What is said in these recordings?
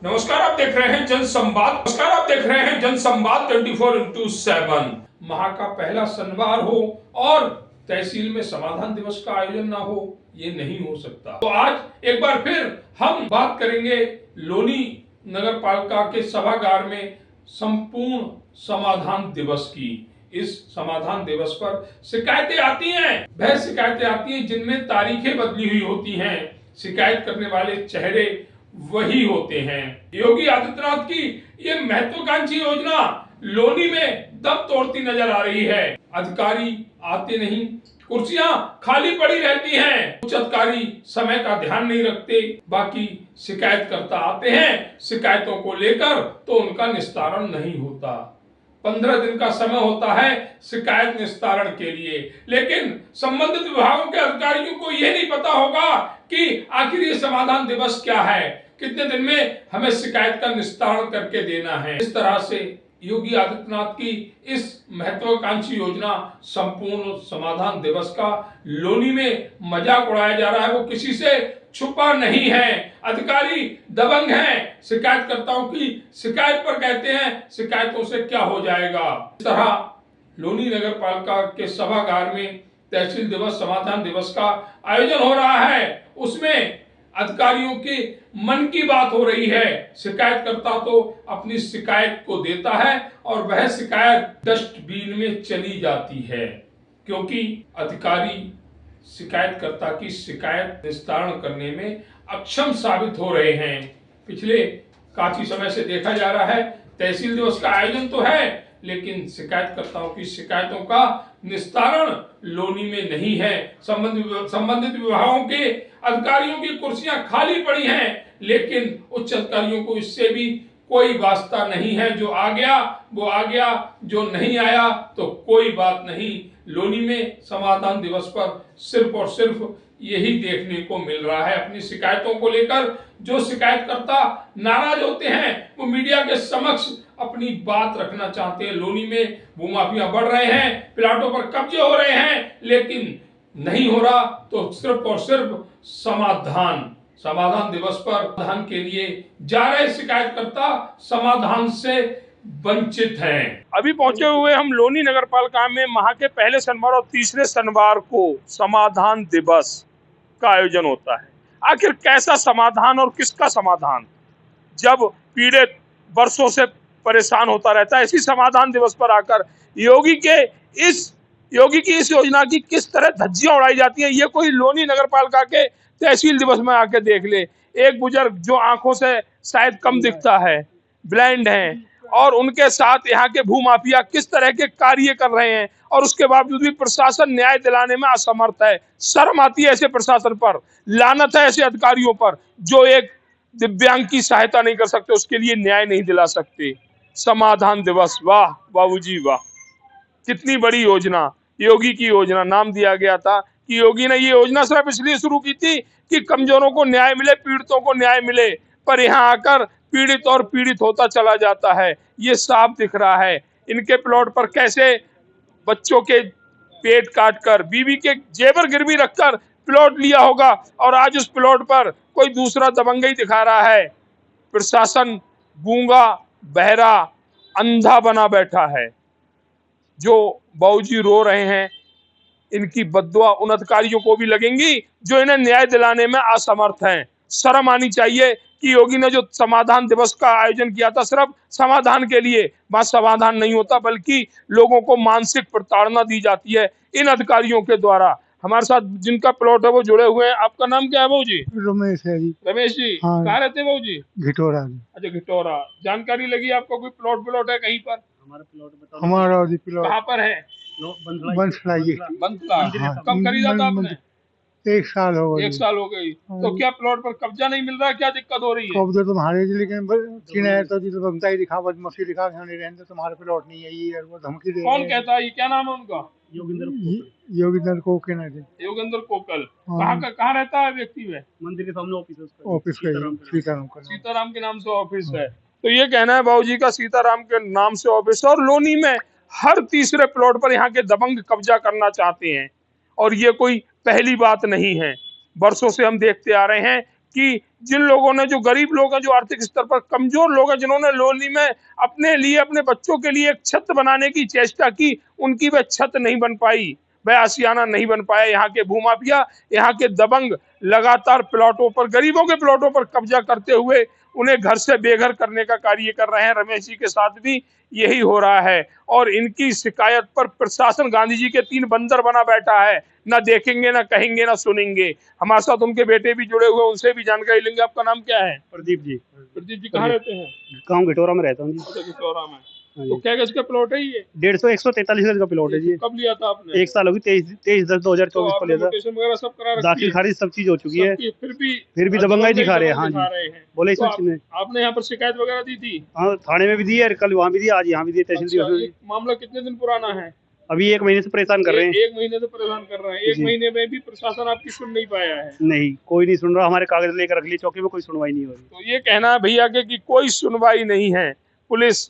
नमस्कार, आप देख रहे हैं जनसंवाद 24x7। माह का पहला शनिवार हो और तहसील में समाधान दिवस का आयोजन ना हो, ये नहीं हो सकता। तो आज एक बार फिर हम बात करेंगे लोनी नगर पालिका के सभागार में संपूर्ण समाधान दिवस की। इस समाधान दिवस पर शिकायतें आती हैं, वह शिकायतें आती हैं जिनमें तारीखें बदली हुई होती हैं। शिकायत करने वाले चेहरे वही होते हैं। योगी आदित्यनाथ की ये महत्वाकांक्षी योजना लोनी में दम तोड़ती नजर आ रही है। अधिकारी आते नहीं, कुर्सियां खाली पड़ी रहती हैं, उच्च अधिकारी समय का ध्यान नहीं रखते, बाकी शिकायतकर्ता आते हैं शिकायतों को लेकर तो उनका निस्तारण नहीं होता। 15 दिन का समय होता है शिकायत निस्तारण के लिए, लेकिन संबंधित विभागों के अधिकारियों को यह नहीं पता होगा कि आखिर ये समाधान दिवस क्या है, कितने दिन में हमें शिकायत का निस्तारण करके देना है। इस तरह से योगी आदित्यनाथ की इस महत्वाकांक्षी योजना संपूर्ण समाधान दिवस का लोनी में मजाक उड़ाया जा रहा है। वो किसी से छुपा नहीं है। अधिकारी दबंग हैं, शिकायतकर्ताओं की शिकायत पर कहते हैं शिकायतों से क्या हो जाएगा। इस तरह लोनी नगर पालिका के सभागार में तहसील दिवस समाधान दिवस का आयोजन हो रहा है। उसमें अधिकारियों के मन की बात हो रही है। शिकायतकर्ता तो अपनी शिकायत को देता है और वह शिकायत डस्टबिन में चली जाती है, क्योंकि अधिकारी शिकायतकर्ता की शिकायत निस्तारण करने में अक्षम साबित हो रहे हैं। पिछले काफी समय से देखा जा रहा है तहसील दिवस का आयोजन तो है, लेकिन शिकायतकर्ताओं की शिकायतों का निस्तारण लोनी में नहीं है। संबंधित विभागों के अधिकारियों की कुर्सियां खाली पड़ी हैं, लेकिन उच्च अधिकारियों को इससे भी कोई वास्ता नहीं है। जो आ गया वो आ गया, जो नहीं आया तो कोई बात नहीं। लोनी में समाधान दिवस पर सिर्फ और सिर्फ यही देखने को मिल रहा है। अपनी शिकायतों को लेकर जो शिकायतकर्ता नाराज होते हैं वो मीडिया के समक्ष अपनी बात रखना चाहते हैं। लोनी में भूमाफिया बढ़ रहे हैं, प्लाटों पर कब्जे हो रहे हैं, लेकिन नहीं हो रहा तो सिर्फ और सिर्फ समाधान दिवस पर समाधान के लिए जा रहे शिकायतकर्ता समाधान से वंचित हैं। अभी पहुंचे हुए हम लोनी नगर पालिका में माह के पहले शनिवार और तीसरे शनिवार को समाधान दिवस का आयोजन होता है। आखिर कैसा समाधान और किसका समाधान, जब पीड़ित वर्षों से परेशान होता रहता है, इसी समाधान दिवस पर आकर योगी की इस योजना की किस तरह धज्जियां उड़ाई जाती हैं, ये कोई लोनी नगर पालिका के तहसील दिवस में आके देख ले। एक बुजुर्ग जो आंखों से शायद कम दिखता है, ब्लाइंड हैं, और उनके साथ यहाँ के भूमाफिया किस तरह के कार्य कर रहे हैं, और उसके बावजूद भी प्रशासन न्याय दिलाने में असमर्थ है। शर्म आती है ऐसे प्रशासन पर, लानत है ऐसे अधिकारियों पर जो एक दिव्यांग की सहायता नहीं कर सकते, उसके लिए न्याय नहीं दिला सकते। समाधान दिवस, वाह बाबूजी वाह, कितनी बड़ी योजना। योगी की योजना नाम दिया गया था कि योगी ने ये योजना सिर्फ इसलिए शुरू की थी कि कमजोरों को न्याय मिले, पीड़ितों को न्याय मिले, पर यहाँ आकर पीड़ित और पीड़ित होता चला जाता है। ये साफ दिख रहा है। इनके प्लॉट पर कैसे बच्चों के पेट काटकर, बीवी के जेवर गिरवी रखकर प्लॉट लिया होगा, और आज उस प्लॉट पर कोई दूसरा दबंगई दिखा रहा है। प्रशासन गूंगा, बहरा, अंधा बना बैठा है। जो बाबूजी रो रहे हैं, इनकी बद्दुआ उन अधिकारियों को भी लगेंगी जो इन्हें न्याय दिलाने में असमर्थ हैं। शर्म आनी चाहिए कि योगी ने जो समाधान दिवस का आयोजन किया था सिर्फ समाधान के लिए, वहां समाधान नहीं होता बल्कि लोगों को मानसिक प्रताड़ना दी जाती है इन अधिकारियों के द्वारा। हमारे साथ जिनका प्लॉट है वो जुड़े हुए हैं। आपका नाम क्या है बाबू जी? रमेश है जी। रमेश जी, हाँ। कहाँ रहते हैं बाबू जी? घिटोरा। अच्छा, घिटौरा। जानकारी लगी आपको कोई प्लॉट है कहीं पर? हमारा प्लॉट कहाँ पर है? बंसला जी। बंतला। हाँ। कब खरीदा था आपने? 1 साल हो गए। 1 साल हो गई। तो क्या प्लॉट पर कब्जा नहीं मिल रहा है, क्या दिक्कत हो रही है? कब्जा तुम्हारे जी, लेकिन किनारे तो जी तो बनता ही दिखा, बदमाशी दिखा के नहीं रहने, तुम्हारे प्लॉट नहीं है ये, वो धमकी दे। कौन कहता है? ये क्या नाम है उनका? योगिंदर को के ना योगेंद्र कोकल। कहाँ रहता है व्यक्ति? में मंदिर के सामने ऑफिस का सीताराम के नाम से ऑफिस है। तो ये कहना है बाबूजी का, सीताराम के नाम से ऑफिस, और लोनी में हर तीसरे प्लॉट पर यहाँ के दबंग कब्जा करना चाहते हैं। और ये कोई पहली बात नहीं है, वर्षों से हम देखते आ रहे हैं कि जिन लोगों ने, जो गरीब लोग हैं, जो आर्थिक स्तर पर कमजोर लोग हैं, जिन्होंने लोनी में अपने लिए, अपने बच्चों के लिए एक छत बनाने की चेष्टा की, उनकी वह छत नहीं बन पाई, वह आशियाना नहीं बन पाया। यहाँ के भूमाफिया, यहाँ के दबंग लगातार प्लॉटों पर, गरीबों के प्लॉटों पर कब्जा करते हुए उन्हें घर से बेघर करने का कार्य कर रहे हैं। रमेश जी के साथ भी यही हो रहा है और इनकी शिकायत पर प्रशासन गांधी जी के 3 बंदर बना बैठा है, ना देखेंगे, ना कहेंगे, ना सुनेंगे। हमारे साथ उनके बेटे भी जुड़े हुए, उनसे भी जानकारी लेंगे। आपका नाम क्या है? प्रदीप जी। प्रदीप जी कहाँ रहते हैं? गाँव घिटोरा में रहता हूँ जी। अच्छा, किशोरा में। हाँ तो जी। क्या गज का प्लॉट है ये? 143 गज का प्लॉट है जी। कब लिया था आपने? 1 साल होगी, 23/10/2024 तो को लिया था। application वगैरह सब करा रखी दाखिल है? खारिज सब चीज हो चुकी है, सबकी, फिर भी दबंगाई दिखा रहे हैं। हाँ दिखा जी, रहे हैं। बोले तो इसमें आपने यहाँ पर शिकायत वगैरह दी थी? हाँ, थाने में भी दी है, कल वहाँ भी दी, आज यहाँ भी दी, तहसील अच्छा, दिवस ये मामला कितने दिन पुराना है? अभी 1 महीने से परेशान कर रहे हैं। एक महीने से परेशान कर रहे हैं। एक जी। महीने में भी प्रशासन आपकी सुन नहीं पाया है? नहीं, कोई नहीं सुन रहा। हमारे कागज लेकर रख लिए चौकी में, कोई सुनवाई नहीं हो रही। तो ये कहना है भैया के कि कोई सुनवाई नहीं है, पुलिस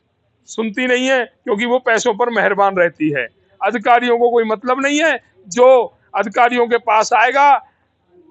सुनती नहीं है क्योंकि वो पैसों पर मेहरबान रहती है। अधिकारियों को कोई मतलब नहीं है, जो अधिकारियों के पास आएगा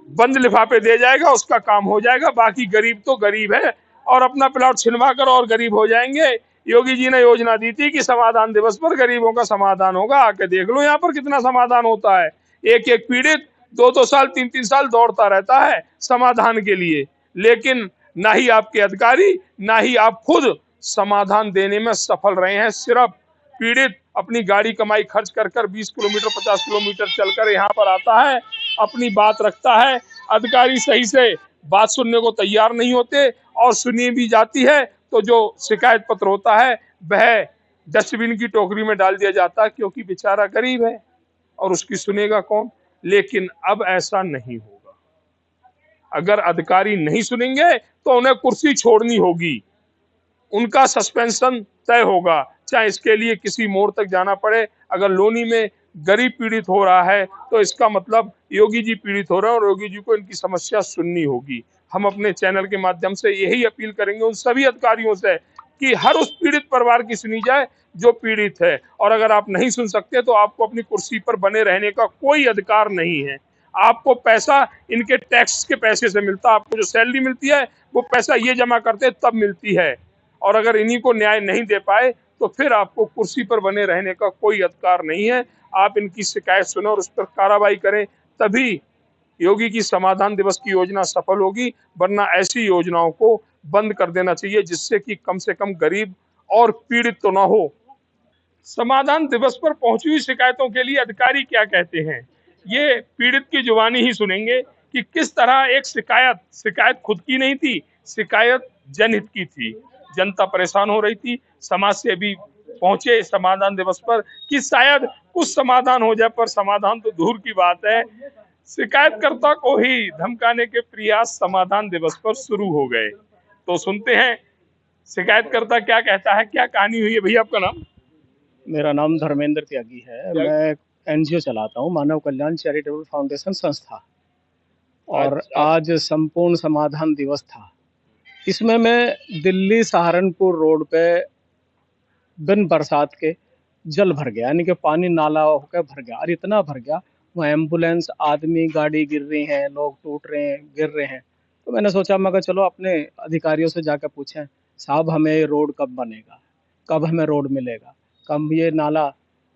बंद लिफाफे दे जाएगा, उसका काम हो जाएगा। बाकी गरीब तो गरीब है और अपना प्लॉट छिनवा कर और गरीब हो जाएंगे। योगी जी ने योजना दी थी कि समाधान दिवस पर गरीबों का समाधान होगा, आके देख लो यहाँ पर कितना समाधान होता है। एक एक पीड़ित 2-2 साल 3-3 साल दौड़ता रहता है समाधान के लिए, लेकिन ना ही आपके अधिकारी, ना ही आप खुद समाधान देने में सफल रहे हैं। सिर्फ पीड़ित अपनी गाड़ी कमाई खर्च कर कर 20 किलोमीटर 50 किलोमीटर चलकर यहाँ पर आता है, अपनी बात रखता है। अधिकारी सही से बात सुनने को तैयार नहीं होते और सुनी भी जाती है तो जो शिकायत पत्र होता है वह डस्टबिन की टोकरी में डाल दिया जाता है, क्योंकि बेचारा गरीब है और उसकी सुनेगा कौन। लेकिन अब ऐसा नहीं होगा। अगर अधिकारी नहीं सुनेंगे तो उन्हें कुर्सी छोड़नी होगी, उनका सस्पेंशन तय होगा, चाहे इसके लिए किसी मोड़ तक जाना पड़े। अगर लोनी में गरीब पीड़ित हो रहा है तो इसका मतलब योगी जी पीड़ित हो रहे हैं और योगी जी को इनकी समस्या सुननी होगी। हम अपने चैनल के माध्यम से यही अपील करेंगे उन सभी अधिकारियों से कि हर उस पीड़ित परिवार की सुनी जाए जो पीड़ित है। और अगर आप नहीं सुन सकते तो आपको अपनी कुर्सी पर बने रहने का कोई अधिकार नहीं है। आपको पैसा इनके टैक्स के पैसे से मिलता है, आपको जो सैलरी मिलती है वो पैसा ये जमा करते तब मिलती है। और अगर इन्हीं को न्याय नहीं दे पाए तो फिर आपको कुर्सी पर बने रहने का कोई अधिकार नहीं है। आप इनकी शिकायत सुनो और उस पर कार्रवाई करें, तभी योगी की समाधान दिवस की योजना सफल होगी। वरना ऐसी योजनाओं को बंद कर देना चाहिए जिससे कि कम से कम गरीब और पीड़ित तो ना हो। समाधान दिवस पर पहुंची हुई शिकायतों के लिए अधिकारी क्या कहते हैं, ये पीड़ित की जुबानी ही सुनेंगे कि किस तरह एक शिकायत खुद की नहीं थी, शिकायत जनहित की थी। जनता परेशान हो रही थी, समाज से भी पहुंचे समाधान दिवस पर कि शायद कुछ समाधान हो जाए, पर समाधान तो दूर की बात है। शिकायतकर्ता को ही धमकाने के प्रयास समाधान दिवस पर शुरू हो गए। तो सुनते हैं शिकायतकर्ता क्या कहता है, क्या कहानी हुई है। भैया आपका नाम? मेरा नाम धर्मेंद्र त्यागी है। मैं एनजीओ चलाता हूँ, मानव कल्याण चैरिटेबल फाउंडेशन संस्था, और आज संपूर्ण समाधान दिवस था। इसमें मैं दिल्ली सहारनपुर रोड पे बिन बरसात के जल भर गया, यानी कि पानी नाला होकर भर गया, और इतना भर गया वहाँ एम्बुलेंस, आदमी, गाड़ी गिर रही हैं, लोग टूट रहे हैं, गिर रहे हैं। तो मैंने सोचा, मैं चलो अपने अधिकारियों से जाकर पूछें, साहब हमें ये रोड कब बनेगा, कब हमें रोड मिलेगा, कब ये नाला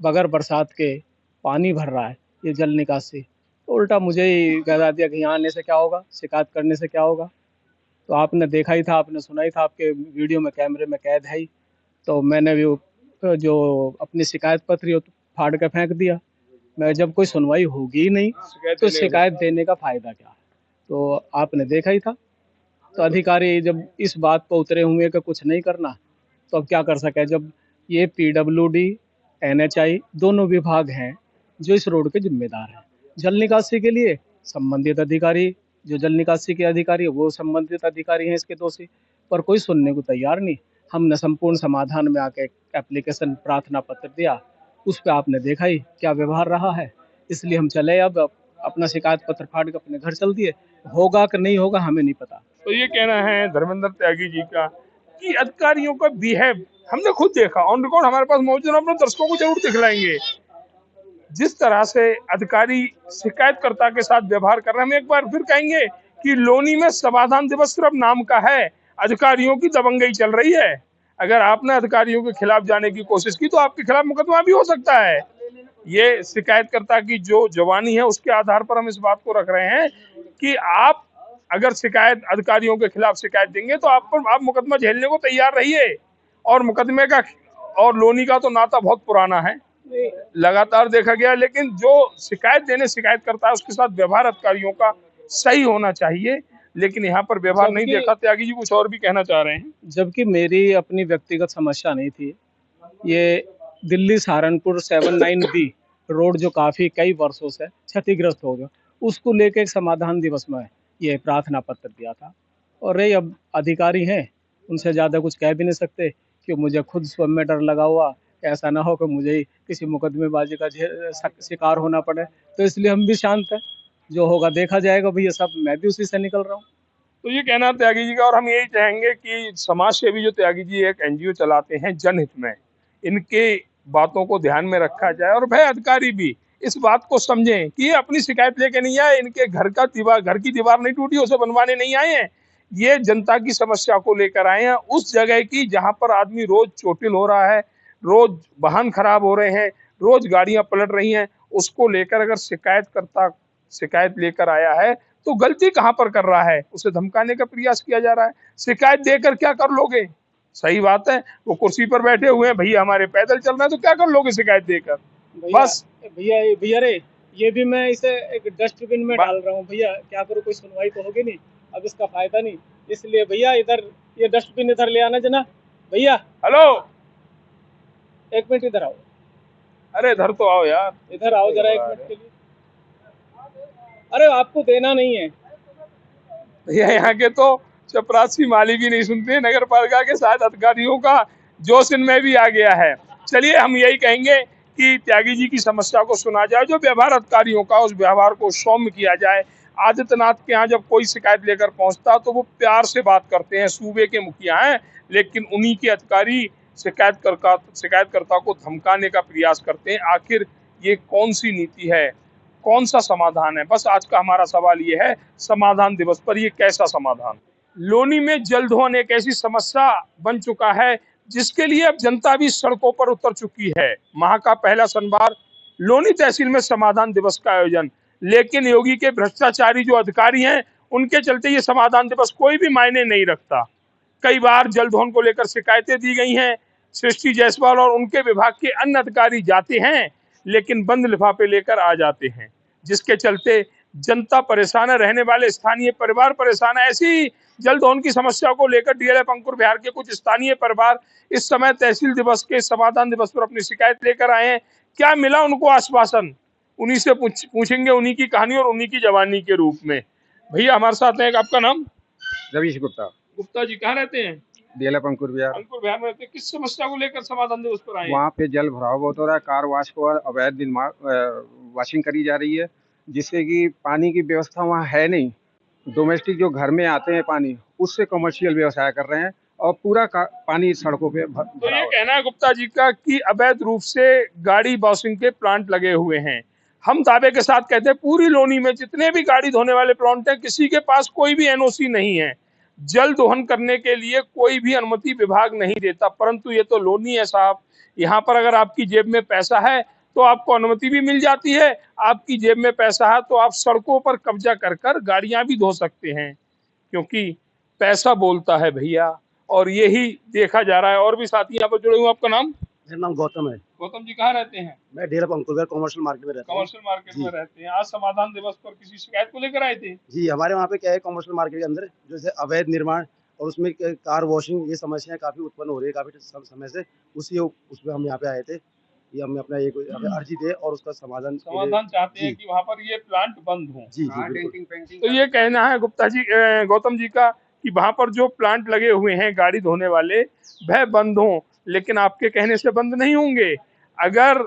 बगैर बरसात के पानी भर रहा है, ये जल निकासी। तो उल्टा मुझे ही कह दिया कि यहाँ आने से क्या होगा, शिकायत करने से क्या होगा। तो आपने देखा ही था, आपने सुना ही था, आपके वीडियो में कैमरे में कैद है ही। तो मैंने भी जो अपनी शिकायत पत्र फाड़ कर फेंक दिया। मैं जब कोई सुनवाई होगी ही नहीं तो शिकायत देने का फ़ायदा क्या है। तो आपने देखा ही था। तो अधिकारी जब इस बात पर उतरे हुए कि कुछ नहीं करना, तो अब क्या कर सके। जब ये PWD NHI दोनों विभाग हैं जो इस रोड के जिम्मेदार हैं। जल निकासी के लिए संबंधित अधिकारी, जो जल निकासी के अधिकारी है वो संबंधित अधिकारी हैं इसके दोषी, पर कोई सुनने को तैयार नहीं। हमने संपूर्ण समाधान में आके एप्लीकेशन, प्रार्थना पत्र दिया, उस पर आपने देखा ही क्या व्यवहार रहा है। इसलिए हम चले, अब अपना शिकायत पत्र फाड़ के अपने घर चल दिए। होगा कि नहीं होगा हमें नहीं पता। तो ये कहना है धर्मेंद्र त्यागी जी का कि अधिकारियों का बिहेव हमने खुद देखा, ऑन रिकॉर्ड हमारे पास मौजूद, अपने दर्शकों को जरूर दिखलाएंगे। जिस तरह से अधिकारी शिकायतकर्ता के साथ व्यवहार कर रहे हैं, हम एक बार फिर कहेंगे कि लोनी में समाधान दिवस सिर्फ नाम का है, अधिकारियों की दबंगई चल रही है। अगर आपने अधिकारियों के खिलाफ जाने की कोशिश की तो आपके खिलाफ मुकदमा भी हो सकता है। ये शिकायतकर्ता की जो जवानी है उसके आधार पर हम इस बात को रख रहे हैं कि आप अगर शिकायत अधिकारियों के खिलाफ शिकायत देंगे तो आप मुकदमा झेलने को तैयार रहिए। और मुकदमे का और लोनी का तो नाता बहुत पुराना है, लगातार देखा गया, लेकिन जो शिकायत देने शिकायत करता है उसके साथ व्यवहार अधिकारियों का सही होना चाहिए, लेकिन यहाँ पर व्यवहार नहीं देखा। त्यागी जी कुछ और भी कहना चाह रहे हैं। जबकि मेरी अपनी व्यक्तिगत समस्या नहीं थी, ये दिल्ली सहारनपुर 79B रोड जो काफ़ी कई वर्षों से क्षतिग्रस्त हो गया, उसको लेके एक समाधान दिवस में ये प्रार्थना पत्र दिया था। और रही अब अधिकारी हैं, उनसे ज़्यादा कुछ कह भी नहीं सकते कि मुझे खुद स्वयं में डर लगा हुआ, ऐसा ना हो कि मुझे ही किसी मुकदमेबाजी का शिकार होना पड़े, तो इसलिए हम भी शांत हैं। जो होगा देखा जाएगा भैया, सब मैं भी उसी से निकल रहा हूँ। तो ये कहना त्यागी जी का, और हम यही चाहेंगे कि समाज सेवी जो त्यागी जी एक एनजीओ चलाते हैं जनहित में, इनके बातों को ध्यान में रखा जाए और भाई अधिकारी भी इस बात को समझें कि ये अपनी शिकायत लेके नहीं आए, इनके घर की दीवार नहीं टूटी उसे बनवाने नहीं आए हैं, ये जनता की समस्या को लेकर आए हैं, उस जगह की जहां पर आदमी रोज चोटिल हो रहा है, रोज वाहन खराब हो रहे हैं, रोज गाड़ियां पलट रही हैं, उसको लेकर अगर शिकायत लेकर आया है तो गलती कहां पर कर रहा है, उसे धमकाने का प्रयास किया जा रहा है। शिकायत देकर क्या कर लोगे? सही बात है, वो कुर्सी पर बैठे हुए हैं, भैया हमारे पैदल चल रहा है, तो क्या कर लोगे शिकायत देकर? बस भैया रे, ये भी मैं इसे एक डस्टबिन में डाल रहा हूँ भैया, क्या करूँ, कोई सुनवाई तो होगी नहीं, अब इसका फायदा नहीं, इसलिए भैया इधर ये डस्टबिन इधर ले आना जना भैया। हेलो, एक मिनट इधर आओ। अरे इधर तो आओ यार, इधर आओ जरा एक मिनट के लिए। अरे आपको देना नहीं है भैया, यहाँ के तो चपरासी माली भी नहीं सुनते, नगर पालिका के साथ अधिकारियों का जोश इनमें भी आ गया है। चलिए हम यही कहेंगे कि त्यागी जी की समस्या को सुना जाए, जो व्यवहार अधिकारियों का उस व्यवहार को सौम्य किया जाए। आदित्यनाथ के यहाँ जब कोई शिकायत लेकर पहुंचता तो वो प्यार से बात करते हैं, सूबे के मुखिया हैं, लेकिन उन्हीं के अधिकारी शिकायतकर्ता को धमकाने का प्रयास करते हैं। आखिर ये कौन सी नीति है, कौन सा समाधान है? बस आज का हमारा सवाल ये है, समाधान दिवस पर ये कैसा समाधान? लोनी में जलधोन एक ऐसी समस्या बन चुका है जिसके लिए अब जनता भी सड़कों पर उतर चुकी है। माह का पहला शनिवार लोनी तहसील में समाधान दिवस का आयोजन, लेकिन योगी के भ्रष्टाचारी जो अधिकारी हैं उनके चलते ये समाधान दिवस कोई भी मायने नहीं रखता। कई बार जलधोन को लेकर शिकायतें दी गई हैं, सृष्टि जायसवाल और उनके विभाग के अन्य अधिकारी जाते हैं लेकिन बंद लिफाफे लेकर आ जाते हैं, जिसके चलते जनता परेशान है, रहने वाले स्थानीय परिवार परेशान है। ऐसी जलधोन की समस्या को लेकर डीएलएफ अंकुर बिहार के कुछ स्थानीय परिवार इस समय तहसील दिवस के समाधान दिवस पर अपनी शिकायत लेकर आए हैं। क्या मिला उनको आश्वासन, उन्हीं से पूछेंगे, उन्हीं की कहानी और उन्हीं की जवानी के रूप में। भैया हमारे साथ हैं, आपका नाम? रवीश गुप्ता। गुप्ता जी कहाँ रहते हैं? डीएलएफ अंकुर बिहार। अंकुर बिहार में रहते हैं। किस समस्या को लेकर समाधान दिवस पर आए हैं? वहाँ पे जल भराव बहुत हो रहा है, कार वाश को अवैध निर्माण वॉशिंग करी जा रही है, जिससे कि पानी की व्यवस्था वहाँ है नहीं। डोमेस्टिक जो घर में आते हैं पानी, उससे कमर्शियल व्यवसाय कर रहे हैं और पूरा पानी सड़कों पे तो ये कहना है गुप्ता जी का कि अवैध रूप से गाड़ी वॉशिंग के प्लांट लगे हुए हैं। हम दावे के साथ कहते हैं पूरी लोनी में जितने भी गाड़ी धोने वाले प्लांट हैं, किसी के पास कोई भी एनओसी नहीं है। जल दोहन करने के लिए कोई भी अनुमति विभाग नहीं देता, परंतु ये तो लोनी है साहब, यहाँ पर अगर आपकी जेब में पैसा है तो आपको अनुमति भी मिल जाती है, आपकी जेब में पैसा है तो आप सड़कों पर कब्जा कर गाड़ियां भी धो सकते हैं, क्योंकि पैसा बोलता है भैया, और यही देखा जा रहा है। और भी साथी यहाँ पर जुड़े हुए, आपका नाम? मेरा नाम गौतम है। गौतम जी कहाँ रहते हैं? मैं डीएलएफ अंकुर कॉमर्शियल मार्केट में रहता हूँ। कमर्शियल मार्केट में रहते हैं। आज समाधान दिवस पर किसी शिकायत को लेकर आए थे? जी, हमारे वहाँ पे क्या है, कॉमर्शियल मार्केट के अंदर जैसे अवैध निर्माण और उसमें कार वॉशिंग, ये समस्याएं काफी उत्पन्न हो रही है काफी समय से, उसमें हम यहाँ पे आए थे। ये हमें अपना एक अर्जी दे और उसका समाधान चाहते हैं कि वहाँ पर ये प्लांट बंद हो। जी, तो ये कहना है गुप्ता जी, गौतम जी का, कि वहाँ पर जो प्लांट लगे हुए हैं गाड़ी धोने वाले, वह बंद हों, लेकिन आपके कहने से बंद नहीं होंगे। अगर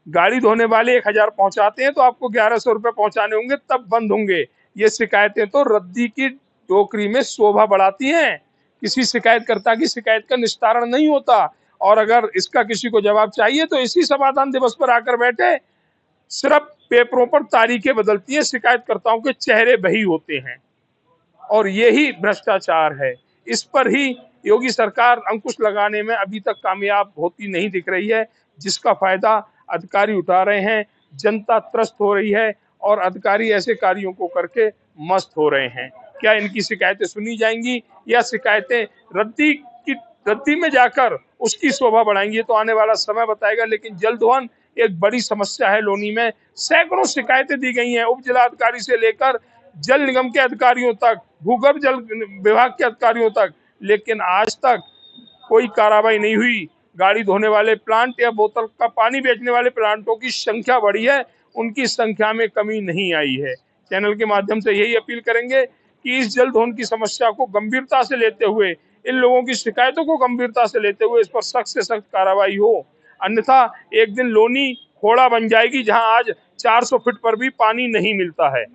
गाड़ी धोने वाले 1000 पहुंचाते हैं तो आपको 1100 रुपए पहुंचाने होंगे, तब बंद होंगे। ये शिकायतें तो रद्दी की टोकरी में शोभा बढ़ाती हैं, किसी शिकायतकर्ता की शिकायत का निस्तारण नहीं होता। और अगर इसका किसी को जवाब चाहिए तो इसी समाधान दिवस पर आकर बैठे, सिर्फ पेपरों पर तारीखें बदलती है, शिकायतकर्ताओं के चेहरे वही होते हैं। और यही भ्रष्टाचार है। इस पर ही योगी सरकार अंकुश लगाने में अभी तक कामयाब होती नहीं दिख रही है, जिसका फायदा अधिकारी उठा रहे हैं, जनता त्रस्त हो रही है और अधिकारी ऐसे कार्यों को करके मस्त हो रहे हैं। क्या इनकी शिकायतें सुनी जाएंगी या शिकायतें रद्दी में जाकर उसकी शोभा बढ़ाएंगी, तो आने वाला समय बताएगा। लेकिन जल दोहन एक बड़ी समस्या है लोनी में। सैकड़ों शिकायतें दी गई हैं उप जिलाधिकारी से लेकर जल निगम के अधिकारियों तक, भूगर्भ जल विभाग के अधिकारियों तक, लेकिन आज तक कोई कार्रवाई नहीं हुई। गाड़ी धोने वाले प्लांट या बोतल का पानी बेचने वाले प्लांटों की संख्या बढ़ी है, उनकी संख्या में कमी नहीं आई है। चैनल के माध्यम से यही अपील करेंगे कि इस जल दोहन की समस्या को गंभीरता से लेते हुए, इन लोगों की शिकायतों को गंभीरता से लेते हुए इस पर सख्त से सख्त कार्रवाई हो, अन्यथा एक दिन लोनी खोड़ा बन जाएगी जहां आज 400 फीट पर भी पानी नहीं मिलता है।